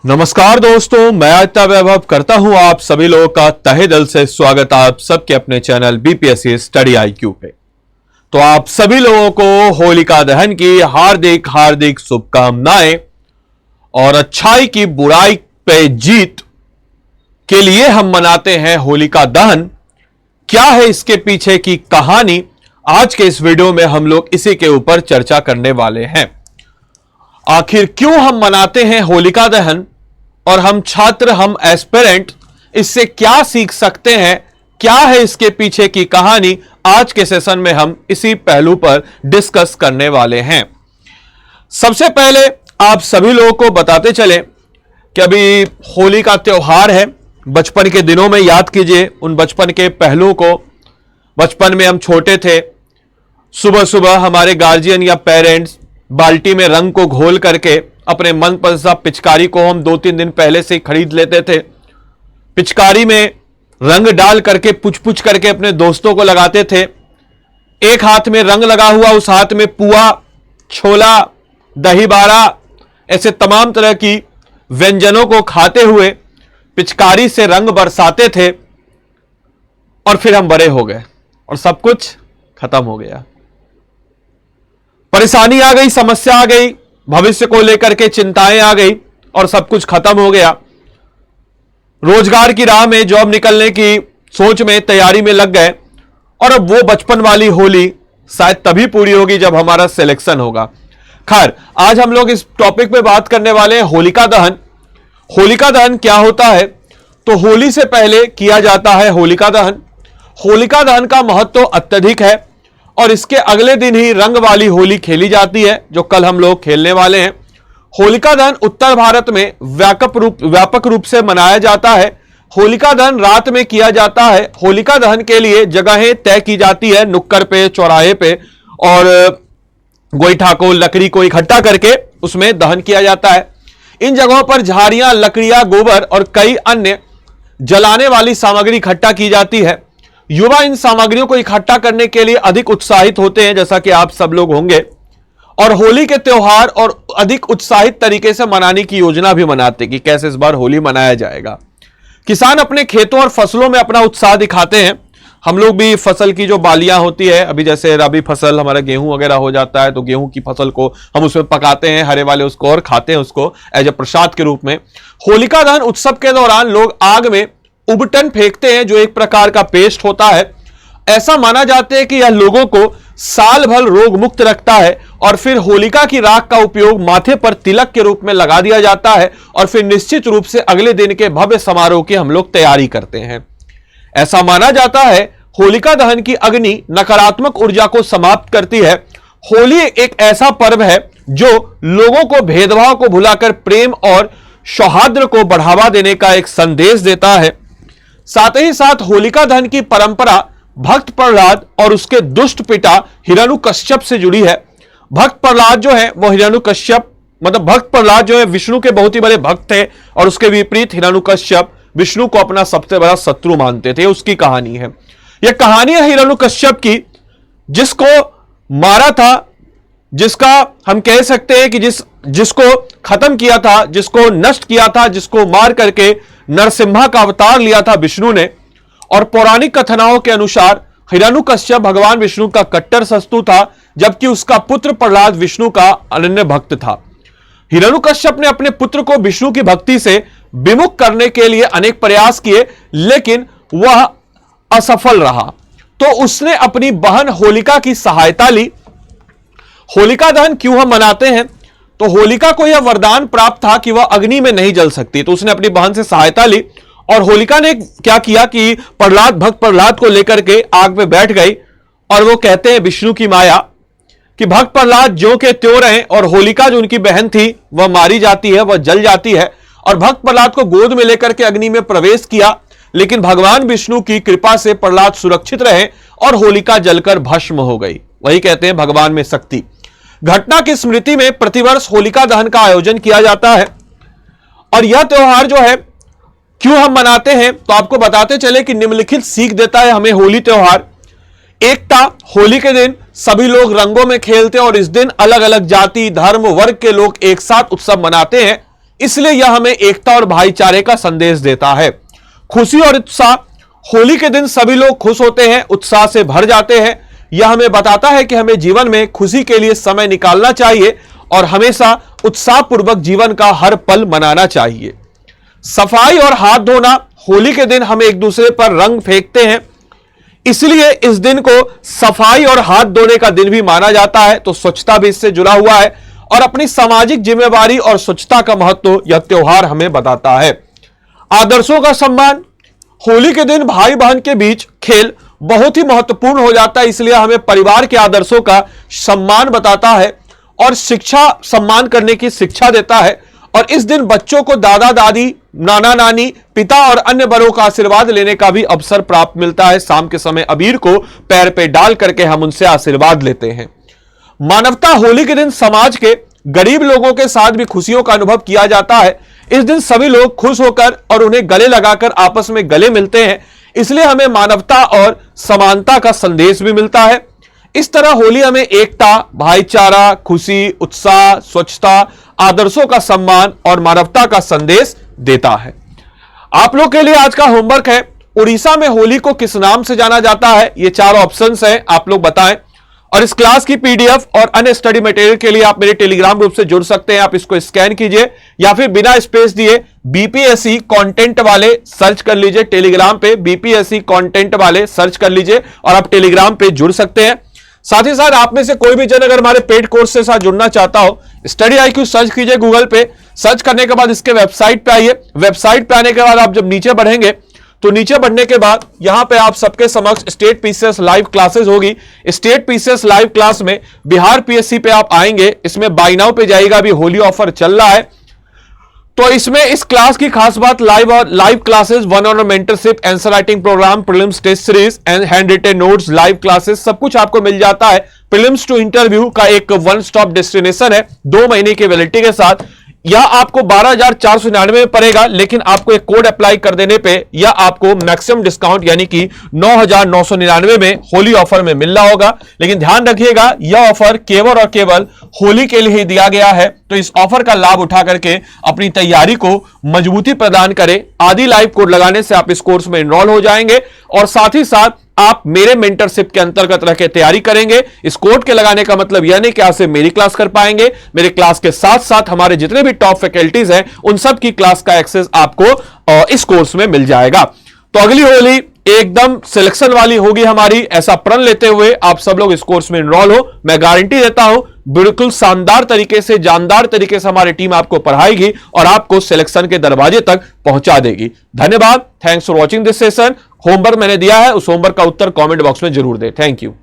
नमस्कार दोस्तों, मैं आदित्य वैभव करता हूं आप सभी लोगों का तहे दिल से स्वागत आप सबके अपने चैनल बीपीएससी स्टडी आईक्यू पे। तो आप सभी लोगों को होलिका दहन की हार्दिक हार्दिक शुभकामनाएं और अच्छाई की बुराई पे जीत के लिए हम मनाते हैं होलिका दहन। क्या है इसके पीछे की कहानी, आज के इस वीडियो में हम लोग इसी के ऊपर चर्चा करने वाले हैं। आखिर क्यों हम मनाते हैं होलिका दहन और हम छात्र, हम एस्पिरेंट इससे क्या सीख सकते हैं, क्या है इसके पीछे की कहानी, आज के सेशन में हम इसी पहलू पर डिस्कस करने वाले हैं। सबसे पहले आप सभी लोगों को बताते चले कि अभी होली का त्योहार है। बचपन के दिनों में याद कीजिए उन बचपन के पहलुओं को। बचपन में हम छोटे थे, सुबह सुबह हमारे गार्जियन या पेरेंट्स बाल्टी में रंग को घोल करके अपने मनपसंद पिचकारी को हम 2-3 दिन पहले से खरीद लेते थे। पिचकारी में रंग डाल करके पुछ पुछ करके अपने दोस्तों को लगाते थे। एक हाथ में रंग लगा हुआ, उस हाथ में पुआ, छोला, दही बारा, ऐसे तमाम तरह की व्यंजनों को खाते हुए पिचकारी से रंग बरसाते थे। और फिर हम बड़े हो गए और सब कुछ खत्म हो गया। परेशानी आ गई, समस्या आ गई, भविष्य को लेकर के चिंताएं आ गई और सब कुछ खत्म हो गया। रोजगार की राह में, जॉब निकलने की सोच में, तैयारी में लग गए और अब वो बचपन वाली होली शायद तभी पूरी होगी जब हमारा सिलेक्शन होगा। खैर, आज हम लोग इस टॉपिक पे बात करने वाले हैं होलिका दहन। होलिका दहन क्या होता है? तो होली से पहले किया जाता है होलिका दहन। होलिका दहन का महत्व अत्यधिक है और इसके अगले दिन ही रंग वाली होली खेली जाती है, जो कल हम लोग खेलने वाले हैं। होलिका दहन उत्तर भारत में व्यापक रूप से मनाया जाता है। होलिका दहन रात में किया जाता है। होलिका दहन के लिए जगहें तय की जाती है, नुक्कड़ पे, चौराहे पे, और गोईठा को, लकड़ी को इकट्ठा करके उसमें दहन किया जाता है। इन जगहों पर झाड़ियां, लकड़ियां, गोबर और कई अन्य जलाने वाली सामग्री इकट्ठा की जाती है। युवा इन सामग्रियों को इकट्ठा करने के लिए अधिक उत्साहित होते हैं, जैसा कि आप सब लोग होंगे, और होली के त्योहार और अधिक उत्साहित तरीके से मनाने की योजना भी बनाते हैं कि कैसे इस बार होली मनाया जाएगा। किसान अपने खेतों और फसलों में अपना उत्साह दिखाते हैं। हम लोग भी फसल की जो बालियां होती है, अभी जैसे रबी फसल हमारा गेहूं वगैरह हो जाता है, तो गेहूं की फसल को हम उसमें पकाते हैं, हरे वाले उसको, और खाते हैं उसको एज ए प्रसाद के रूप में। होलिका दहन उत्सव के दौरान लोग आग में उबटन फेंकते हैं, जो एक प्रकार का पेस्ट होता है। ऐसा माना जाता है कि यह लोगों को साल भर रोग मुक्त रखता है। और फिर होलिका की राख का उपयोग माथे पर तिलक के रूप में लगा दिया जाता है और फिर निश्चित रूप से अगले दिन के भव्य समारोह की हम लोग तैयारी करते हैं। ऐसा माना जाता है होलिका दहन की अग्नि नकारात्मक ऊर्जा को समाप्त करती है। होली एक ऐसा पर्व है जो लोगों को भेदभाव को भुलाकर प्रेम और सौहार्द को बढ़ावा देने का एक संदेश देता है। साथ ही साथ होलिका दहन की परंपरा भक्त प्रहलाद और उसके दुष्ट पिता हिरण्यकश्यप से जुड़ी है। भक्त प्रहलाद जो है वो हिरण्यकश्यप, मतलब भक्त प्रहलाद जो है विष्णु के बहुत ही बड़े भक्त थे और उसके विपरीत हिरण्यकश्यप विष्णु को अपना सबसे बड़ा शत्रु मानते थे। उसकी कहानी है, यह कहानी है हिरण्यकश्यप की, जिसको मारा था, जिसका हम कह सकते हैं कि जिसको खत्म किया था, जिसको नष्ट किया था, जिसको मार करके नरसिम्हा का अवतार लिया था विष्णु ने। और पौराणिक कथनाओं के अनुसार हिरण्यकश्यप भगवान विष्णु का कट्टर शत्रु था, जबकि उसका पुत्र प्रहलाद विष्णु का अनन्य भक्त था। हिरण्यकश्यप ने अपने पुत्र को विष्णु की भक्ति से विमुख करने के लिए अनेक प्रयास किए, लेकिन वह असफल रहा। तो उसने अपनी बहन होलिका की सहायता ली। होलिका दहन क्यों हम मनाते हैं? तो होलिका को यह वरदान प्राप्त था कि वह अग्नि में नहीं जल सकती, तो उसने अपनी बहन से सहायता ली। और होलिका ने क्या किया कि भक्त प्रहलाद को लेकर के आग में बैठ गई। और वो कहते हैं विष्णु की माया कि भक्त प्रहलाद ज्यों के त्यों रहे, और होलिका जो उनकी बहन थी वह मारी जाती है, वह जल जाती है। और भक्त प्रहलाद को गोद में लेकर के अग्नि में प्रवेश किया, लेकिन भगवान विष्णु की कृपा से प्रहलाद सुरक्षित रहे और होलिका जलकर भस्म हो गई। वही कहते हैं भगवान में शक्ति। घटना की स्मृति में प्रतिवर्ष होलिका दहन का आयोजन किया जाता है। और यह त्योहार जो है क्यों हम मनाते हैं, तो आपको बताते चले कि निम्नलिखित सीख देता है हमें होली त्योहार। एकता, होली के दिन सभी लोग रंगों में खेलते हैं और इस दिन अलग अलग जाति, धर्म, वर्ग के लोग एक साथ उत्सव मनाते हैं। इसलिए यह हमें एकता और भाईचारे का संदेश देता है। खुशी और उत्साह, होली के दिन सभी लोग खुश होते हैं, उत्साह से भर जाते हैं। यह हमें बताता है कि हमें जीवन में खुशी के लिए समय निकालना चाहिए और हमेशा उत्साहपूर्वक जीवन का हर पल मनाना चाहिए। सफाई और हाथ धोना, होली के दिन हम एक दूसरे पर रंग फेंकते हैं, इसलिए इस दिन को सफाई और हाथ धोने का दिन भी माना जाता है। तो स्वच्छता भी इससे जुड़ा हुआ है और अपनी सामाजिक जिम्मेवारी और स्वच्छता का महत्व यह त्योहार हमें बताता है। आदर्शों का सम्मान, होली के दिन भाई बहन के बीच खेल बहुत ही महत्वपूर्ण हो जाता है, इसलिए हमें परिवार के आदर्शों का सम्मान बताता है और शिक्षा सम्मान करने की शिक्षा देता है। और इस दिन बच्चों को दादा दादी, नाना नानी, पिता और अन्य बड़ों का आशीर्वाद लेने का भी अवसर प्राप्त मिलता है। शाम के समय अबीर को पैर पे डाल करके हम उनसे आशीर्वाद लेते हैं। मानवता, होली के दिन समाज के गरीब लोगों के साथ भी खुशियों का अनुभव किया जाता है। इस दिन सभी लोग खुश होकर और उन्हें गले लगाकर आपस में गले मिलते हैं, इसलिए हमें मानवता और समानता का संदेश भी मिलता है। इस तरह होली हमें एकता, भाईचारा, खुशी, उत्साह, स्वच्छता, आदर्शों का सम्मान और मानवता का संदेश देता है। आप लोग के लिए आज का होमवर्क है, उड़ीसा में होली को किस नाम से जाना जाता है? ये 4 ऑप्शंस हैं, आप लोग बताएं। और इस क्लास की पीडीएफ और अन्य स्टडी मटेरियल के लिए आप मेरे टेलीग्राम ग्रुप से जुड़ सकते हैं। आप इसको स्कैन कीजिए या फिर बिना स्पेस दिए बीपीएससी कंटेंट वाले सर्च कर लीजिए। टेलीग्राम पे बीपीएससी कंटेंट वाले सर्च कर लीजिए और आप टेलीग्राम पे जुड़ सकते हैं। साथ ही साथ आप में से कोई भी जन अगर हमारे पेड कोर्स के साथ जुड़ना चाहता हो, स्टडी IQ सर्च कीजिए गूगल पे। सर्च करने के बाद इसके वेबसाइट पे आइए। वेबसाइट पे आने के बाद आप जब नीचे बढ़ेंगे तो नीचे बढ़ने के बाद यहां पे आप सबके समक्ष स्टेट पीसीएस लाइव क्लासेस होगी। स्टेट पीसीएस लाइव क्लास में बिहार PSC पे आप आएंगे, इसमें बाय नाउ पे जाइएगा, अभी होली ऑफर चल रहा है। तो इसमें इस क्लास की खास बात live classes, 1-on-1 mentorship, answer writing programme, prelims test series and handwritten notes, live classes, सब कुछ आपको मिल जाता है। प्रीलिम्स टू इंटरव्यू का एक वन स्टॉप डेस्टिनेशन है 2 महीने की वैलिडिटी के साथ। यह आपको 12,499 में पड़ेगा, लेकिन आपको एक कोड अप्लाई कर देने पे यह आपको मैक्सिमम डिस्काउंट यानी कि 9,999 में होली ऑफर में मिल रहा होगा। लेकिन ध्यान रखिएगा, यह ऑफर केवल और केवल होली के लिए ही दिया गया है। तो इस ऑफर का लाभ उठा करके अपनी तैयारी को मजबूती प्रदान करें। आदि लाइव कोड लगाने से आप इस कोर्स में एनरोल हो जाएंगे और साथ ही साथ आप मेरे मेंटरशिप के अंतर्गत रह के तैयारी करेंगे। इस कोड के लगाने का मतलब यह नहीं कि आप सिर्फ मेरी क्लास कर पाएंगे, मेरे क्लास के साथ साथ हमारे जितने भी टॉप फैकल्टीज हैं उन सब की क्लास का एक्सेस आपको इस कोर्स में मिल जाएगा। तो अगली होली एकदम सिलेक्शन वाली होगी हमारी, ऐसा प्रण लेते हुए आप सब लोग इस कोर्स में एनरोल हो। मैं गारंटी देता हूं बिल्कुल शानदार तरीके से, जानदार तरीके से हमारी टीम आपको पढ़ाएगी और आपको सिलेक्शन के दरवाजे तक पहुंचा देगी। धन्यवाद। Thanks for watching this session. Homework मैंने दिया है, उस होमवर्क का उत्तर कमेंट बॉक्स में जरूर दें। Thank you.